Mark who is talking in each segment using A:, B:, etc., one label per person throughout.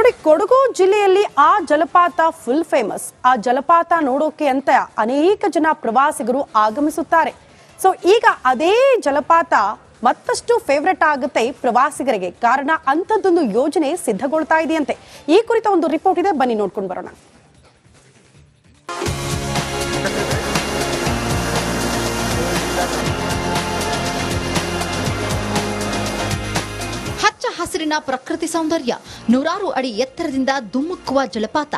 A: ನೋಡಿ, ಕೊಡಗು ಜಿಲ್ಲೆಯಲ್ಲಿ ಆ ಜಲಪಾತ ಫುಲ್ ಫೇಮಸ್. ಆ ಜಲಪಾತ ನೋಡೋಕೆ ಅಂತ ಅನೇಕ ಜನ ಪ್ರವಾಸಿಗರು ಆಗಮಿಸುತ್ತಾರೆ. ಸೊ ಈಗ ಅದೇ ಜಲಪಾತ ಮತ್ತಷ್ಟು ಫೇವರೇಟ್ ಆಗುತ್ತೆ ಪ್ರವಾಸಿಗರಿಗೆ. ಕಾರಣ ಅಂಥದ್ದೊಂದು ಯೋಜನೆ ಸಿದ್ಧಗೊಳ್ತಾ ಇದೆಯಂತೆ. ಈ ಕುರಿತ ಒಂದು ರಿಪೋರ್ಟ್ ಇದೆ, ಬನ್ನಿ ನೋಡ್ಕೊಂಡು ಬರೋಣ.
B: ಹಚ್ಚ ಹಸಿರಿನ ಪ್ರಕೃತಿ ಸೌಂದರ್ಯ, ನೂರಾರು ಅಡಿ ಎತ್ತರದಿಂದ ಧುಮ್ಮುಕ್ಕುವ ಜಲಪಾತ,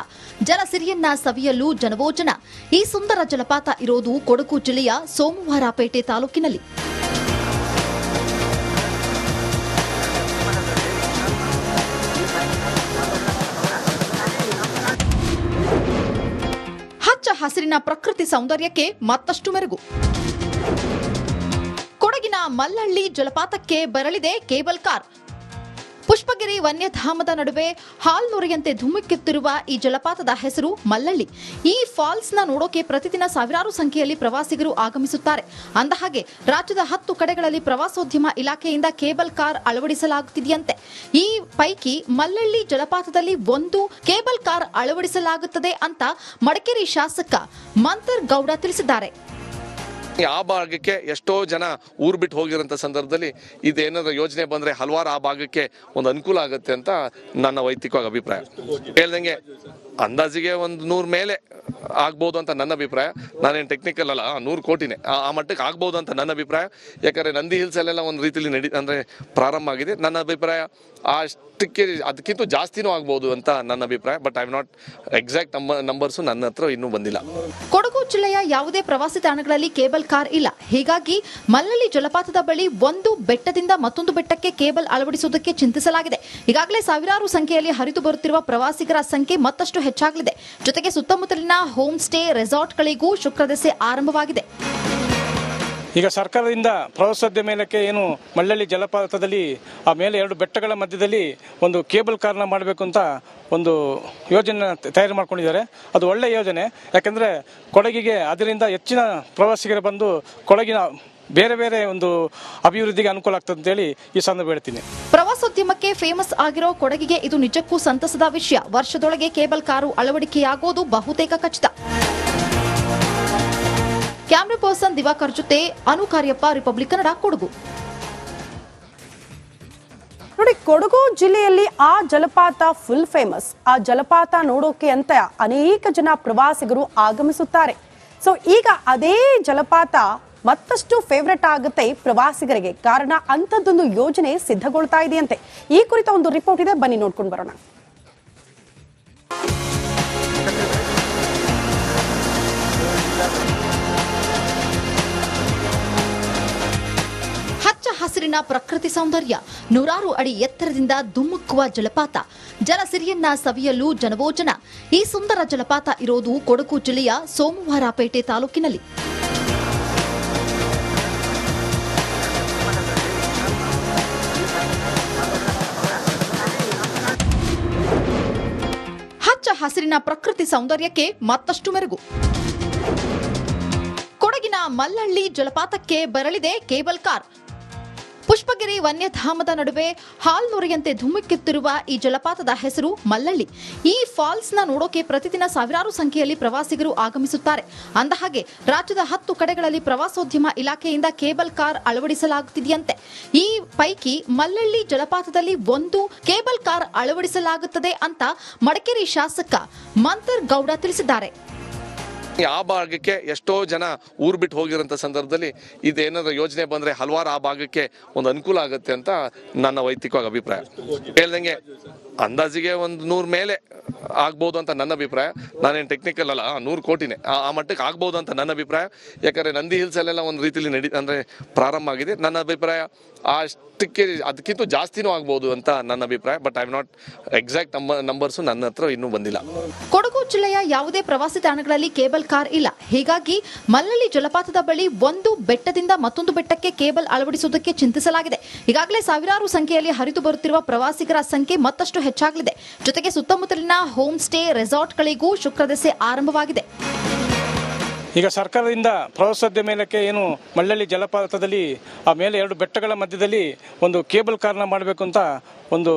B: ಜಲಸಿರಿಯನ್ನ ಸವಿಯಲು ಜನವೋ ಜನ. ಈ ಸುಂದರ ಜಲಪಾತ ಇರೋದು ಕೊಡಗು ಜಿಲ್ಲೆಯ ಸೋಮವಾರಪೇಟೆ ತಾಲೂಕಿನಲ್ಲಿ. ಹಚ್ಚ ಹಸಿರಿನ ಪ್ರಕೃತಿ ಸೌಂದರ್ಯಕ್ಕೆ ಮತ್ತಷ್ಟು ಮೆರುಗು. ಕೊಡಗಿನ ಮಲ್ಲಳ್ಳಿ ಜಲಪಾತಕ್ಕೆ ಬರಲಿದೆ ಕೇಬಲ್ ಕಾರ್. ಪುಷ್ಪಗಿರಿ ವನ್ಯಧಾಮದ ನಡುವೆ ಹಾಲ್ನೊರೆಯಂತೆ ಧುಮುಕುತ್ತಿರುವ ಈ ಜಲಪಾತದ ಹೆಸರು ಮಲ್ಲಳ್ಳಿ. ಈ ಫಾಲ್ಸ್ನ ನೋಡೋಕೆ ಪ್ರತಿದಿನ ಸಾವಿರಾರು ಸಂಖ್ಯೆಯಲ್ಲಿ ಪ್ರವಾಸಿಗರು ಆಗಮಿಸುತ್ತಾರೆ. ಅಂದಹಾಗೆ ರಾಜ್ಯದ 10 ಕಡೆಗಳಲ್ಲಿ ಪ್ರವಾಸೋದ್ಯಮ ಇಲಾಖೆಯಿಂದ ಕೇಬಲ್ ಕಾರ್ ಅಳವಡಿಸಲಾಗುತ್ತಿದೆಯಂತೆ. ಈ ಪೈಕಿ ಮಲ್ಲಳ್ಳಿ ಜಲಪಾತದಲ್ಲಿ ಒಂದು ಕೇಬಲ್ ಕಾರ್ ಅಳವಡಿಸಲಾಗುತ್ತದೆ ಅಂತ ಮಡಿಕೇರಿ ಶಾಸಕ ಮಂತರ್ ಗೌಡ ತಿಳಿಸಿದ್ದಾರೆ.
C: ಆ ಭಾಗಕ್ಕೆ ಎಷ್ಟೋ ಜನ ಊರು ಬಿಟ್ಟು ಹೋಗಿರೋಂಥ ಸಂದರ್ಭದಲ್ಲಿ ಇದೇನಾದ್ರೂ ಯೋಜನೆ ಬಂದರೆ ಹಲವಾರು ಆ ಭಾಗಕ್ಕೆ ಒಂದು ಅನುಕೂಲ ಆಗುತ್ತೆ ಅಂತ ನನ್ನ ವೈಯಕ್ತಿಕವಾಗಿ ಅಭಿಪ್ರಾಯ. ಹೇಳ್ದಂಗೆ ಅಂದಾಜಿಗೆ ಒಂದು 100 ಮೇಲೆ ಆಗ್ಬೋದು ಅಂತ ನನ್ನ ಅಭಿಪ್ರಾಯ. ನಾನೇನು ಟೆಕ್ನಿಕಲ್ ಅಲ್ಲ, 100 ಕೋಟಿನೇ ಆ ಮಟ್ಟಕ್ಕೆ ಆಗ್ಬೋದು ಅಂತ ನನ್ನ ಅಭಿಪ್ರಾಯ. ಯಾಕಂದರೆ ನಂದಿ ಹಿಲ್ಸಲ್ಲೆಲ್ಲ ಒಂದು ರೀತಿಯಲ್ಲಿ ಪ್ರಾರಂಭ ಆಗಿದೆ. ನನ್ನ ಅಭಿಪ್ರಾಯ ಅಷ್ಟಕ್ಕೆ ಅದಕ್ಕಿಂತ ಜಾಸ್ತಿನೂ ಆಗ್ಬೋದು ಅಂತ ನನ್ನ ಅಭಿಪ್ರಾಯ. But I not exact numbers ನನ್ನ ಹತ್ರ ಇನ್ನೂ ಬಂದಿಲ್ಲ.
B: ಕೊಡಗು ಜಿಲ್ಲೆಯ ಯಾವುದೇ ಪ್ರವಾಸಿ ತಾಣಗಳಲ್ಲಿ ಕೇಬಲ್ ಕಾರ್ ಇಲ್ಲ. ಹೀಗಾಗಿ ಮಲ್ಲಳ್ಳಿ ಜಲಪಾತದ ಬಳಿ ಒಂದು ಬೆಟ್ಟದಿಂದ ಮತ್ತೊಂದು ಬೆಟ್ಟಕ್ಕೆ ಕೇಬಲ್ ಅಳವಡಿಸುವುದಕ್ಕೆ ಚಿಂತಿಸಲಾಗಿದೆ. ಈಗಾಗಲೇ ಸಾವಿರಾರು ಸಂಖ್ಯೆಯಲ್ಲಿ ಹರಿದು ಬರುತ್ತಿರುವ ಪ್ರವಾಸಿಗರ ಸಂಖ್ಯೆ ಮತ್ತಷ್ಟು ಹೆಚ್ಚಾಗಲಿದೆ. ಜೊತೆಗೆ ಸುತ್ತಮುತ್ತಲಿನ ಹೋಮ್ ಸ್ಟೇ ರೆಸಾರ್ಟ್ಗಳಿಗೂ ಶುಕ್ರದೆಸೆ ಆರಂಭವಾಗಿದೆ.
D: ಈಗ ಸರ್ಕಾರದಿಂದ ಪ್ರವಾಸೋದ್ಯಮ ಮೇಲಕ್ಕೆ ಏನು ಮಲ್ಲಳ್ಳಿ ಜಲಪಾತದಲ್ಲಿ ಆ ಮೇಲೆ 2 ಬೆಟ್ಟಗಳ ಮಧ್ಯದಲ್ಲಿ ಒಂದು ಕೇಬಲ್ ಕಾರ್ನ ಮಾಡಬೇಕು ಅಂತ ಒಂದು ಯೋಜನೆ ತಯಾರು ಮಾಡ್ಕೊಂಡಿದ್ದಾರೆ. ಅದು ಒಳ್ಳೆಯ ಯೋಜನೆ. ಯಾಕೆಂದರೆ ಕೊಡಗಿಗೆ ಅದರಿಂದ ಹೆಚ್ಚಿನ ಪ್ರವಾಸಿಗರು ಬಂದು ಕೊಡಗಿನ ಬೇರೆ ಬೇರೆ ಒಂದು ಅಭಿವೃದ್ಧಿಗೆ ಅನುಕೂಲ ಆಗ್ತದೆ ಅಂತೇಳಿ ಈ ಸಂದರ್ಭ ಹೇಳ್ತೀನಿ.
B: ಪ್ರವಾಸೋದ್ಯಮಕ್ಕೆ ಫೇಮಸ್ ಆಗಿರೋ ಕೊಡಗಿಗೆ ಇದು ನಿಜಕ್ಕೂ ಸಂತಸದ ವಿಷಯ. ವರ್ಷದೊಳಗೆ ಕೇಬಲ್ ಕಾರು ಅಳವಡಿಕೆಯಾಗೋದು ಬಹುತೇಕ ಖಚಿತ. ಕ್ಯಾಮ್ರಾ ಪರ್ಸನ್ ದಿವಾಕರ್ ಜೊತೆ ಅನುಕಾರ್ಯಪ್ಪ, ರಿಪಬ್ಲಿಕ್ ಕನ್ನಡ, ಕೊಡಗು.
A: ನೋಡಿ, ಕೊಡಗು ಜಿಲ್ಲೆಯಲ್ಲಿ ಆ ಜಲಪಾತ ಫುಲ್ ಫೇಮಸ್. ಆ ಜಲಪಾತ ನೋಡೋಕೆ ಅಂತ ಅನೇಕ ಜನ ಪ್ರವಾಸಿಗರು ಆಗಮಿಸುತ್ತಾರೆ. ಸೊ ಈಗ ಅದೇ ಜಲಪಾತ ಮತ್ತಷ್ಟು ಫೇವರೇಟ್ ಆಗುತ್ತೆ ಪ್ರವಾಸಿಗರಿಗೆ. ಕಾರಣ ಅಂಥದ್ದೊಂದು ಯೋಜನೆ ಸಿದ್ಧಗೊಳ್ತಾ ಇದೆಯಂತೆ. ಈ ಕುರಿತ ಒಂದು ರಿಪೋರ್ಟ್ ಇದೆ, ಬನ್ನಿ ನೋಡ್ಕೊಂಡು ಬರೋಣ.
B: ಹಚ್ಚ ಹಸಿರಿನ ಪ್ರಕೃತಿ ಸೌಂದರ್ಯ, ನೂರಾರು ಅಡಿ ಎತ್ತರದಿಂದ ಧುಮ್ಮುಕ್ಕುವ ಜಲಪಾತ, ಜಲಸಿರಿಯನ್ನ ಸವಿಯಲು ಜನವೋ ಜನ. ಈ ಸುಂದರ ಜಲಪಾತ ಇರೋದು ಕೊಡಗು ಜಿಲ್ಲೆಯ ಸೋಮವಾರಪೇಟೆ ತಾಲೂಕಿನಲ್ಲಿ. ಹಚ್ಚ ಹಸಿರಿನ ಪ್ರಕೃತಿ ಸೌಂದರ್ಯಕ್ಕೆ ಮತ್ತಷ್ಟು ಮೆರುಗು. ಕೊಡಗಿನ ಮಲ್ಲಳ್ಳಿ ಜಲಪಾತಕ್ಕೆ ಬರಲಿದೆ ಕೇಬಲ್ ಕಾರ್. ಪುಷ್ಪಗಿರಿ ವನ್ಯಧಾಮದ ನಡುವೆ ಹಾಲ್ನೊರೆಯಂತೆ ಧುಮುಕುತ್ತಿರುವ ಈ ಜಲಪಾತದ ಹೆಸರು ಮಲ್ಲಳ್ಳಿ. ಈ ಫಾಲ್ಸ್ನ ನೋಡೋಕೆ ಪ್ರತಿದಿನ ಸಾವಿರಾರು ಸಂಖ್ಯೆಯಲ್ಲಿ ಪ್ರವಾಸಿಗರು ಆಗಮಿಸುತ್ತಾರೆ. ಅಂದಹಾಗೆ ರಾಜ್ಯದ 10 ಕಡೆಗಳಲ್ಲಿ ಪ್ರವಾಸೋದ್ಯಮ ಇಲಾಖೆಯಿಂದ ಕೇಬಲ್ ಕಾರ್ ಅಳವಡಿಸಲಾಗುತ್ತಿದೆಯಂತೆ. ಈ ಪೈಕಿ ಮಲ್ಲಳ್ಳಿ ಜಲಪಾತದಲ್ಲಿ ಒಂದು ಕೇಬಲ್ ಕಾರ್ ಅಳವಡಿಸಲಾಗುತ್ತದೆ ಅಂತ ಮಡಿಕೇರಿ ಶಾಸಕ ಮಂತರ್ ಗೌಡ ತಿಳಿಸಿದ್ದಾರೆ.
C: ಆ ಭಾಗಕ್ಕೆ ಎಷ್ಟೋ ಜನ ಊರು ಬಿಟ್ಟು ಹೋಗಿರೋಂಥ ಸಂದರ್ಭದಲ್ಲಿ ಇದೇನಾದ್ರೂ ಯೋಜನೆ ಬಂದರೆ ಹಲವಾರು ಆ ಭಾಗಕ್ಕೆ ಒಂದು ಅನುಕೂಲ ಆಗುತ್ತೆ ಅಂತ ನನ್ನ ವೈಯಕ್ತಿಕವಾಗಿ ಅಭಿಪ್ರಾಯ. ಹೇಳ್ದಂಗೆ ಅಂದಾಜಿಗೆ ಒಂದು 100 ಮೇಲೆ ಆಗ್ಬೋದು ಅಂತ ನನ್ನ ಅಭಿಪ್ರಾಯ. ನಾನೇನು ಟೆಕ್ನಿಕಲ್ ಅಲ್ಲ, 100 ಕೋಟಿನೇ ಆ ಮಟ್ಟಕ್ಕೆ ಆಗ್ಬೋದು ಅಂತ ನನ್ನ ಅಭಿಪ್ರಾಯ. ಯಾಕಂದರೆ ನಂದಿ ಹಿಲ್ಸಲ್ಲೆಲ್ಲ ಒಂದು ರೀತಿಯಲ್ಲಿ ಪ್ರಾರಂಭ ಆಗಿದೆ. ನನ್ನ ಅಭಿಪ್ರಾಯ ಅಷ್ಟಕ್ಕೆ ಅದಕ್ಕಿಂತ ಜಾಸ್ತಿನೂ ಆಗ್ಬೋದು ಅಂತ ನನ್ನ ಅಭಿಪ್ರಾಯ. But I not exact numbers ನನ್ನ ಹತ್ರ ಇನ್ನೂ ಬಂದಿಲ್ಲ.
B: ಕೊಡಗು ಜಿಲ್ಲೆಯ ಯಾವುದೇ ಪ್ರವಾಸಿ ತಾಣಗಳಲ್ಲಿ ಕೇಬಲ್ ಕಾರ್ ಇಲ್ಲ. ಹೀಗಾಗಿ ಮಲ್ಲಳ್ಳಿ ಜಲಪಾತದ ಬಳಿ ಒಂದು ಬೆಟ್ಟದಿಂದ ಮತ್ತೊಂದು ಬೆಟ್ಟಕ್ಕೆ ಕೇಬಲ್ ಅಳವಡಿಸುವುದಕ್ಕೆ ಚಿಂತಿಸಲಾಗಿದೆ. ಈಗಾಗಲೇ ಸಾವಿರಾರು ಸಂಖ್ಯೆಯಲ್ಲಿ ಹರಿದು ಬರುತ್ತಿರುವ ಪ್ರವಾಸಿಗರ ಸಂಖ್ಯೆ ಮತ್ತಷ್ಟು ಹೆಚ್ಚಾಗಲಿದೆ. ಜೊತೆಗೆ ಸುತ್ತಮುತ್ತಲಿನ ಹೋಮ್ ಸ್ಟೇ ರೆಸಾರ್ಟ್ಗಳಿಗೂ ಶುಕ್ರದೆಸೆ ಆರಂಭವಾಗಿದೆ.
D: ಈಗ ಸರ್ಕಾರದಿಂದ ಪ್ರವಾಸೋದ್ಯಮಕ್ಕೆ ಏನು ಮಳ್ಳಳ್ಳಿ ಜಲಪಾತದಲ್ಲಿ ಆ ಮೇಲೆ 2 ಬೆಟ್ಟಗಳ ಮಧ್ಯದಲ್ಲಿ ಒಂದು ಕೇಬಲ್ ಕಾರ್ನ ಮಾಡಬೇಕು ಅಂತ ಒಂದು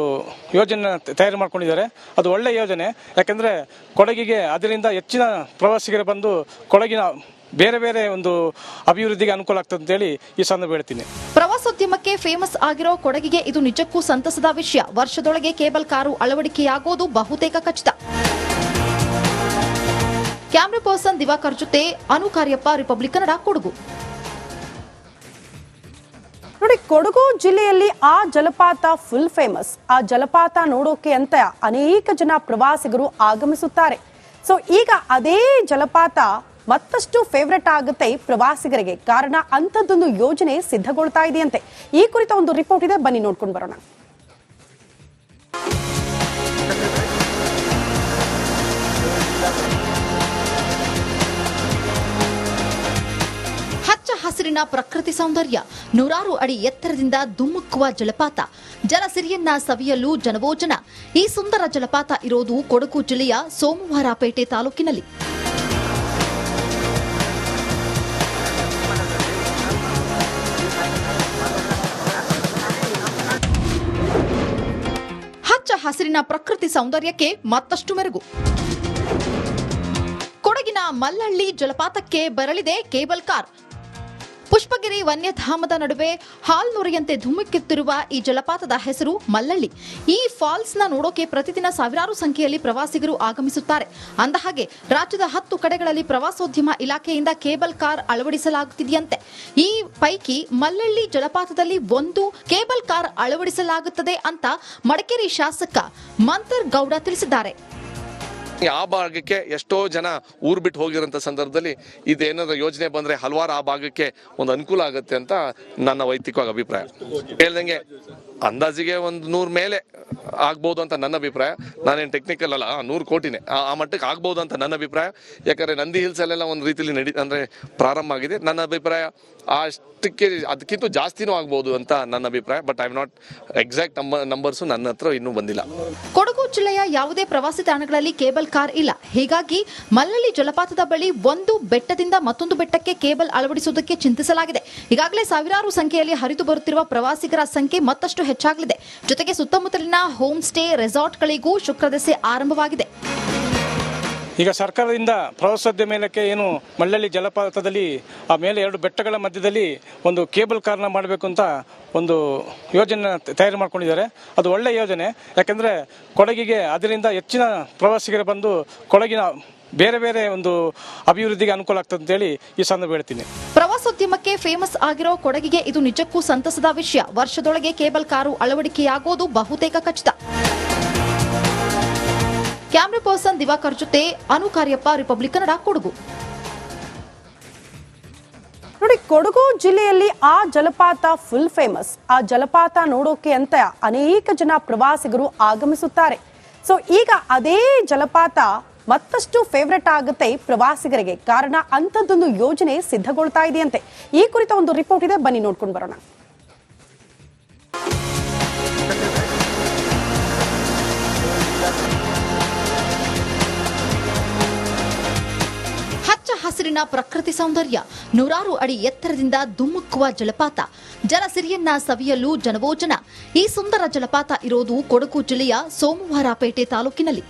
D: ಯೋಜನೆ ತಯಾರು ಮಾಡ್ಕೊಂಡಿದ್ದಾರೆ. ಅದು ಒಳ್ಳೆಯ ಯೋಜನೆ. ಯಾಕೆಂದರೆ ಕೊಡಗಿಗೆ ಅದರಿಂದ ಹೆಚ್ಚಿನ ಪ್ರವಾಸಿಗರು ಬಂದು ಕೊಡಗಿನ ಬೇರೆ ಬೇರೆ ಒಂದು ಅಭಿವೃದ್ಧಿಗೆ ಅನುಕೂಲ ಆಗ್ತದೆ ಅಂತೇಳಿ ಈ ಸಂದರ್ಭ ಹೇಳ್ತೀನಿ.
B: ಪ್ರವಾಸೋದ್ಯಮಕ್ಕೆ ಫೇಮಸ್ ಆಗಿರೋ ಕೊಡಗಿಗೆ ಇದು ನಿಜಕ್ಕೂ ಸಂತಸದ ವಿಷಯ. ವರ್ಷದೊಳಗೆ ಕೇಬಲ್ ಕಾರು ಅಳವಡಿಕೆಯಾಗೋದು ಬಹುತೇಕ ಖಚಿತ. ಕ್ಯಾಮ್ರಾ ಪರ್ಸನ್ ದಿವಾಕರ್ ಜೊತೆ ಅನು ಕಾರ್ಯಪ್ಪ, ರಿಪಬ್ಲಿಕ್ ಕನ್ನಡ, ಕೊಡಗು.
A: ನೋಡಿ, ಕೊಡಗು ಜಿಲ್ಲೆಯಲ್ಲಿ ಆ ಜಲಪಾತ ಫುಲ್ ಫೇಮಸ್. ಆ ಜಲಪಾತ ನೋಡೋಕೆ ಅಂತ ಅನೇಕ ಜನ ಪ್ರವಾಸಿಗರು ಆಗಮಿಸುತ್ತಾರೆ. ಸೊ ಈಗ ಅದೇ ಜಲಪಾತ ಮತ್ತಷ್ಟು ಫೇವರೇಟ್ ಆಗುತ್ತೆ ಪ್ರವಾಸಿಗರಿಗೆ. ಕಾರಣ ಅಂಥದ್ದೊಂದು ಯೋಜನೆ ಸಿದ್ಧಗೊಳ್ತಾ ಇದೆಯಂತೆ. ಈ ಕುರಿತ ಒಂದು ರಿಪೋರ್ಟ್ ಇದೆ, ಬನ್ನಿ ನೋಡ್ಕೊಂಡು ಬರೋಣ.
B: ಹಚ್ಚ ಹಸಿರಿನ ಪ್ರಕೃತಿ ಸೌಂದರ್ಯ, 100 ಅಡಿ ಎತ್ತರದಿಂದ ಧುಮುಕುವ ಜಲಪಾತ, ಜಲಸಿರಿಯನ್ನ ಸವಿಯಲು ಜನವೋ ಜನ. ಈ ಸುಂದರ ಜಲಪಾತ ಇರೋದು ಕೊಡಗು ಜಿಲ್ಲೆಯ ಸೋಮವಾರಪೇಟೆ ತಾಲೂಕಿನಲ್ಲಿ. ಹಚ್ಚ ಹಸಿರಿನ ಪ್ರಕೃತಿ ಸೌಂದರ್ಯಕ್ಕೆ ಮತ್ತಷ್ಟು ಮೆರುಗು. ಕೊಡಗಿನ ಮಲ್ಲಳ್ಳಿ ಜಲಪಾತಕ್ಕೆ ಬರಲಿದೆ ಕೇಬಲ್ ಕಾರ್. ಪುಷ್ಪಗಿರಿ ವನ್ಯಧಾಮದ ನಡುವೆ ಹಾಲ್ನೊರೆಯಂತೆ ಧುಮುಕುತ್ತಿರುವ ಈ ಜಲಪಾತದ ಹೆಸರು ಮಲ್ಲಳ್ಳಿ. ಈ ಫಾಲ್ಸ್ನ ನೋಡೋಕೆ ಪ್ರತಿದಿನ ಸಾವಿರಾರು ಸಂಖ್ಯೆಯಲ್ಲಿ ಪ್ರವಾಸಿಗರು ಆಗಮಿಸುತ್ತಾರೆ. ಅಂದಹಾಗೆ ರಾಜ್ಯದ 10 ಕಡೆಗಳಲ್ಲಿ ಪ್ರವಾಸೋದ್ಯಮ ಇಲಾಖೆಯಿಂದ ಕೇಬಲ್ ಕಾರ್ ಅಳವಡಿಸಲಾಗುತ್ತಿದೆಯಂತೆ. ಈ ಪೈಕಿ ಮಲ್ಲಳ್ಳಿ ಜಲಪಾತದಲ್ಲಿ ಒಂದು ಕೇಬಲ್ ಕಾರ್ ಅಳವಡಿಸಲಾಗುತ್ತದೆ ಅಂತ ಮಡಿಕೇರಿ ಶಾಸಕ ಮಂತರ್ ಗೌಡ ತಿಳಿಸಿದ್ದಾರೆ.
C: ಆ ಭಾಗಕ್ಕೆ ಎಷ್ಟೋ ಜನ ಊರು ಬಿಟ್ಟು ಹೋಗಿರೋಂಥ ಸಂದರ್ಭದಲ್ಲಿ ಇದೇನಾದ್ರೂ ಯೋಜನೆ ಬಂದರೆ ಹಲವಾರು ಆ ಭಾಗಕ್ಕೆ ಒಂದು ಅನುಕೂಲ ಆಗುತ್ತೆ ಅಂತ ನನ್ನ ವೈಯಕ್ತಿಕವಾಗಿ ಅಭಿಪ್ರಾಯ. ಹೇಳ್ದಂಗೆ ಅಂದಾಜಿಗೆ ಒಂದು 100 ಮೇಲೆ ಆಗ್ಬೋದು ಅಂತ ನನ್ನ ಅಭಿಪ್ರಾಯ. ನಾನೇನು ಟೆಕ್ನಿಕಲ್ ಅಲ್ಲ, 100 ಕೋಟಿನೇ ಆ ಮಟ್ಟಕ್ಕೆ ಆಗ್ಬೋದು ಅಂತ ನನ್ನ ಅಭಿಪ್ರಾಯ. ಯಾಕಂದರೆ ನಂದಿ ಹಿಲ್ಸಲ್ಲೆಲ್ಲ ಒಂದು ರೀತಿಯಲ್ಲಿ ಪ್ರಾರಂಭ ಆಗಿದೆ. ನನ್ನ ಅಭಿಪ್ರಾಯ ಅಷ್ಟಕ್ಕೆ ಅದಕ್ಕಿಂತ ಜಾಸ್ತಿನೂ ಆಗ್ಬೋದು ಅಂತ ನನ್ನ ಅಭಿಪ್ರಾಯ. But I am not exact numbers ನನ್ನ ಹತ್ರ ಇನ್ನೂ ಬಂದಿಲ್ಲ.
B: ಕೊಡಗು ಜಿಲ್ಲೆಯ ಯಾವುದೇ ಪ್ರವಾಸಿ ತಾಣಗಳಲ್ಲಿ ಕೇಬಲ್ ಕಾರ್ ಇಲ್ಲ. ಹೀಗಾಗಿ ಮಲ್ಲಳ್ಳಿ ಜಲಪಾತದ ಬಳಿ ಒಂದು ಬೆಟ್ಟದಿಂದ ಮತ್ತೊಂದು ಬೆಟ್ಟಕ್ಕೆ ಕೇಬಲ್ ಅಳವಡಿಸುವುದಕ್ಕೆ ಚಿಂತಿಸಲಾಗಿದೆ. ಈಗಾಗಲೇ ಸಾವಿರಾರು ಸಂಖ್ಯೆಯಲ್ಲಿ ಹರಿದು ಬರುತ್ತಿರುವ ಪ್ರವಾಸಿಗರ ಸಂಖ್ಯೆ ಮತ್ತಷ್ಟು ಹೆಚ್ಚಾಗಲಿದೆ. ಜೊತೆಗೆ ಸುತ್ತಮುತ್ತಲಿನ ಹೋಮ್ ಸ್ಟೇ ರೆಸಾರ್ಟ್ಗಳಿಗೂ ಶುಕ್ರದೆಸೆ ಆರಂಭವಾಗಿದೆ.
D: ಈಗ ಸರ್ಕಾರದಿಂದ ಪ್ರವಾಸೋದ್ಯಮಕ್ಕೆ ಏನು ಮಳ್ಳಳ್ಳಿ ಜಲಪಾತದಲ್ಲಿ ಆ ಮೇಲೆ 2 ಬೆಟ್ಟಗಳ ಮಧ್ಯದಲ್ಲಿ ಒಂದು ಕೇಬಲ್ ಕಾರ್ನ ಮಾಡಬೇಕು ಅಂತ ಒಂದು ಯೋಜನೆ ತಯಾರು ಮಾಡ್ಕೊಂಡಿದ್ದಾರೆ. ಅದು ಒಳ್ಳೆಯ ಯೋಜನೆ. ಯಾಕೆಂದರೆ ಕೊಡಗಿಗೆ ಅದರಿಂದ ಹೆಚ್ಚಿನ ಪ್ರವಾಸಿಗರು ಬಂದು ಕೊಡಗಿನ ಬೇರೆ ಬೇರೆ ಒಂದು ಅಭಿವೃದ್ಧಿಗೆ ಅನುಕೂಲ ಆಗ್ತದೆ ಅಂತೇಳಿ ಈ ಸಂದರ್ಭ ಹೇಳ್ತೀನಿ.
B: ಪ್ರವಾಸೋದ್ಯಮಕ್ಕೆ ಫೇಮಸ್ ಆಗಿರೋ ಕೊಡಗಿಗೆ ಇದು ನಿಜಕ್ಕೂ ಸಂತಸದ ವಿಷಯ. ವರ್ಷದೊಳಗೆ ಕೇಬಲ್ ಕಾರು ಅಳವಡಿಕೆಯಾಗೋದು ಬಹುತೇಕ ಖಚಿತ. ಕ್ಯಾಮ್ರಾ ಪರ್ಸನ್ ದಿವಾಕರ್ ಜೊತೆ ಅನು ಕಾರ್ಯಪ್ಪ, ರಿಪಬ್ಲಿಕ್ ಕನ್ನಡ, ಕೊಡಗು.
A: ನೋಡಿ, ಕೊಡಗು ಜಿಲ್ಲೆಯಲ್ಲಿ ಆ ಜಲಪಾತ ಫುಲ್ ಫೇಮಸ್. ಆ ಜಲಪಾತ ನೋಡೋಕೆ ಅಂತ ಅನೇಕ ಜನ ಪ್ರವಾಸಿಗರು ಆಗಮಿಸುತ್ತಾರೆ. ಸೊ ಈಗ ಅದೇ ಜಲಪಾತ ಮತ್ತಷ್ಟು ಫೇವರೇಟ್ ಆಗುತ್ತೆ ಪ್ರವಾಸಿಗರಿಗೆ. ಕಾರಣ ಅಂಥದ್ದೊಂದು ಯೋಜನೆ ಸಿದ್ಧಗೊಳ್ತಾ ಇದೆಯಂತೆ. ಈ ಕುರಿತ ಒಂದು ರಿಪೋರ್ಟ್ ಇದೆ, ಬನ್ನಿ ನೋಡ್ಕೊಂಡು ಬರೋಣ.
B: ಹಚ್ಚ ಹಸಿರಿನ ಪ್ರಕೃತಿ ಸೌಂದರ್ಯ, 100 ಅಡಿ ಎತ್ತರದಿಂದ ಧುಮುಕುವ ಜಲಪಾತ, ಜಲಸಿರಿಯನ್ನ ಸವಿಯಲು ಜನವೋ ಜನ. ಈ ಸುಂದರ ಜಲಪಾತ ಇರೋದು ಕೊಡಗು ಜಿಲ್ಲೆಯ ಸೋಮವಾರಪೇಟೆ ತಾಲೂಕಿನಲ್ಲಿ.